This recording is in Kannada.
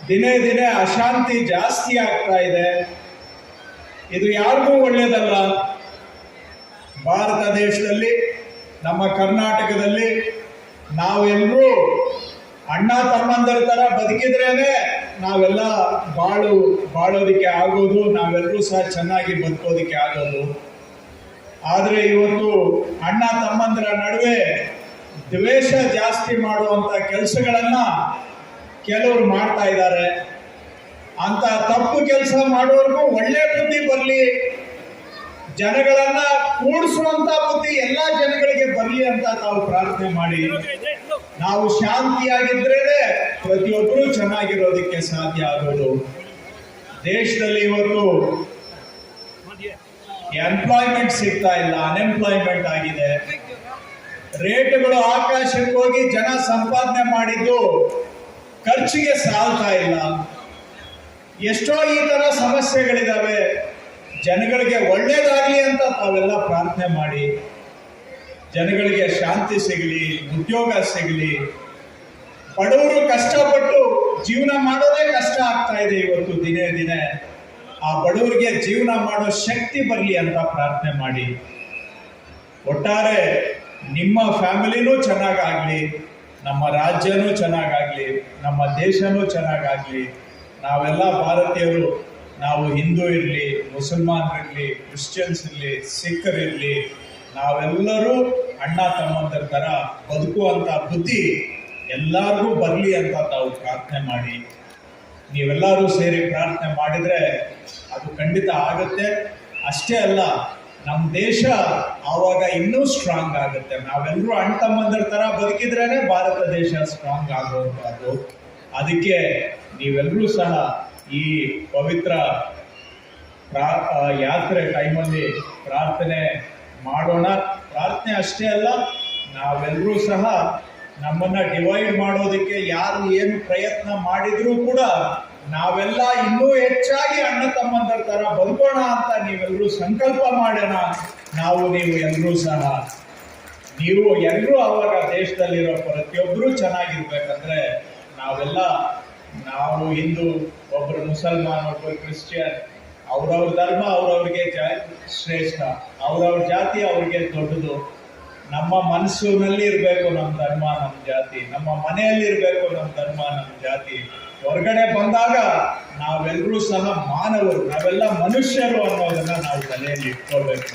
ದಿನೇ ದಿನೇ ಅಶಾಂತಿ ಜಾಸ್ತಿ ಆಗ್ತಾ ಇದೆ. ಇದು ಯಾರಿಗೂ ಒಳ್ಳೆಯದಲ್ಲ. ಭಾರತ ದೇಶದಲ್ಲಿ, ನಮ್ಮ ಕರ್ನಾಟಕದಲ್ಲಿ ನಾವೆಲ್ಲರೂ ಅಣ್ಣ ತಮ್ಮಂದರ ಥರ ಬದುಕಿದ್ರೇನೆ ನಾವೆಲ್ಲ ಬಾಳೋದಕ್ಕೆ ಆಗೋದು, ನಾವೆಲ್ಲರೂ ಸಹ ಚೆನ್ನಾಗಿ ಬದುಕೋದಕ್ಕೆ ಆಗೋದು. ಆದರೆ ಇವತ್ತು ಅಣ್ಣ ತಮ್ಮಂದರ ನಡುವೆ ದ್ವೇಷ ಜಾಸ್ತಿ ಮಾಡುವಂಥ ಕೆಲಸಗಳನ್ನ ಕೆಲವರು ಮಾಡ್ತಾ ಇದ್ದಾರೆ. ಅಂತ ತಪ್ಪು ಕೆಲಸ ಮಾಡೋರ್ಗೂ ಒಳ್ಳೆ ಬುದ್ಧಿ ಬರಲಿ, ಜನಗಳನ್ನ ಕೂಡಿಸುವಂತ ಬುದ್ಧಿ ಎಲ್ಲ ಜನಗಳಿಗೆ ಬರಲಿ ಅಂತ ತಾವು ಪ್ರಾರ್ಥನೆ ಮಾಡಿ. ನಾವು ಶಾಂತಿಯಾಗಿದ್ರೇನೆ ಪ್ರತಿಯೊಬ್ಬರು ಚೆನ್ನಾಗಿರೋದಕ್ಕೆ ಸಾಧ್ಯ ಆಗೋದು. ದೇಶದಲ್ಲಿ ಇವತ್ತು ಎಂಪ್ಲಾಯ್ಮೆಂಟ್ ಸಿಗ್ತಾ ಇಲ್ಲ, ಅನ್ಎಂಪ್ಲಾಯ್ಮೆಂಟ್ ಆಗಿದೆ. ರೇಟ್ಗಳು ಆಕಾಶಕ್ಕೆ ಹೋಗಿ ಜನ ಸಂಪಾದನೆ ಮಾಡಿದ್ದು ಖರ್ಚಿಗೆ ಸಾಲ್ತಾ ಇಲ್ಲ. ಎಷ್ಟೋ ಈ ತರ ಸಮಸ್ಯೆಗಳಿದಾವೆ. ಜನಗಳಿಗೆ ಒಳ್ಳೇದಾಗ್ಲಿ ಅಂತ ತಾವೆಲ್ಲ ಪ್ರಾರ್ಥನೆ ಮಾಡಿ. ಜನಗಳಿಗೆ ಶಾಂತಿ ಸಿಗಲಿ, ಉದ್ಯೋಗ ಸಿಗಲಿ. ಬಡವರು ಕಷ್ಟಪಟ್ಟು ಜೀವನ ಮಾಡೋದೇ ಕಷ್ಟ ಆಗ್ತಾ ಇದೆ ಇವತ್ತು ದಿನೇ ದಿನೇ. ಆ ಬಡವರಿಗೆ ಜೀವನ ಮಾಡೋ ಶಕ್ತಿ ಬರಲಿ ಅಂತ ಪ್ರಾರ್ಥನೆ ಮಾಡಿ. ಒಟ್ಟಾರೆ ನಿಮ್ಮ ಫ್ಯಾಮಿಲಿನೂ ಚೆನ್ನಾಗಾಗ್ಲಿ, ನಮ್ಮ ರಾಜ್ಯನೂ ಚೆನ್ನಾಗಾಗ್ಲಿ, ನಮ್ಮ ದೇಶನೂ ಚೆನ್ನಾಗಾಗ್ಲಿ. ನಾವೆಲ್ಲ ಭಾರತೀಯರು, ನಾವು ಹಿಂದೂ ಇರಲಿ, ಮುಸಲ್ಮಾನರಿರಲಿ, ಕ್ರಿಶ್ಚಿಯನ್ಸ್ ಇರಲಿ, ಸಿಖ್ಖರಿರಲಿ, ನಾವೆಲ್ಲರೂ ಅಣ್ಣ ತಮ್ಮಂದರ ಥರ ಬದುಕುವಂಥ ಬುದ್ಧಿ ಎಲ್ಲರಿಗೂ ಬರಲಿ ಅಂತ ತಾವು ಪ್ರಾರ್ಥನೆ ಮಾಡಿ. ನೀವೆಲ್ಲರೂ ಸೇರಿ ಪ್ರಾರ್ಥನೆ ಮಾಡಿದರೆ ಅದು ಖಂಡಿತ ಆಗುತ್ತೆ. ಅಷ್ಟೇ ಅಲ್ಲ, ನಮ್ಮ ದೇಶ ಆವಾಗ ಇನ್ನೂ ಸ್ಟ್ರಾಂಗ್ ಆಗುತ್ತೆ. ನಾವೆಲ್ಲರೂ ಅಣ್ಣ ತಮ್ಮಂದರ ಥರ ಬದುಕಿದ್ರೇ ಭಾರತ ದೇಶ ಸ್ಟ್ರಾಂಗ್ ಆಗುವಂಥದ್ದು. ಅದಕ್ಕೆ ನೀವೆಲ್ಲರೂ ಸಹ ಈ ಪವಿತ್ರ ಯಾತ್ರೆ ಟೈಮಲ್ಲಿ ಪ್ರಾರ್ಥನೆ ಮಾಡೋಣ. ಪ್ರಾರ್ಥನೆ ಅಷ್ಟೇ ಅಲ್ಲ, ನಾವೆಲ್ಲರೂ ಸಹ ನಮ್ಮನ್ನ ಡಿವೈಡ್ ಮಾಡೋದಕ್ಕೆ ಯಾರು ಏನು ಪ್ರಯತ್ನ ಮಾಡಿದ್ರೂ ಕೂಡ ನಾವೆಲ್ಲ ಇನ್ನೂ ಹೆಚ್ಚಾಗಿ ಅಣ್ಣ ತಮ್ಮಂದರ ಥರ ಬದುಕೋಣ ಅಂತ ನೀವೆಲ್ಲರೂ ಸಂಕಲ್ಪ ಮಾಡೋಣ. ನೀವು ಎಲ್ಲರೂ ಸಹ ನೀವು ಎಲ್ಲರೂ ಅವಾಗ ದೇಶದಲ್ಲಿರೋ ಪ್ರತಿಯೊಬ್ಬರೂ ಚೆನ್ನಾಗಿರ್ಬೇಕಂದ್ರೆ ನಾವು ಹಿಂದೂ, ಒಬ್ಬರು ಮುಸಲ್ಮಾನ್, ಒಬ್ಬರು ಕ್ರಿಶ್ಚಿಯನ್, ಅವ್ರವ್ರ ಧರ್ಮ ಅವ್ರವ್ರಿಗೆ ಶ್ರೇಷ್ಠ, ಅವ್ರವ್ರ ಜಾತಿ ಅವ್ರಿಗೆ ದೊಡ್ಡದು. ನಮ್ಮ ಮನಸ್ಸಿನಲ್ಲಿ ಇರಬೇಕು ನಮ್ಮ ಧರ್ಮ, ನಮ್ಮ ಜಾತಿ. ನಮ್ಮ ಮನೆಯಲ್ಲಿ ಇರಬೇಕು ನಮ್ಮ ಧರ್ಮ, ನಮ್ಮ ಜಾತಿ. ಹೊರಗಡೆ ಬಂದಾಗ ನಾವೆಲ್ಲರೂ ಸಹ ಮಾನವರು, ನಾವೆಲ್ಲ ಮನುಷ್ಯರು ಅನ್ನೋದನ್ನ ನಾವು ತಲೆಯಲ್ಲಿ ಇಟ್ಕೊಳ್ಬೇಕು.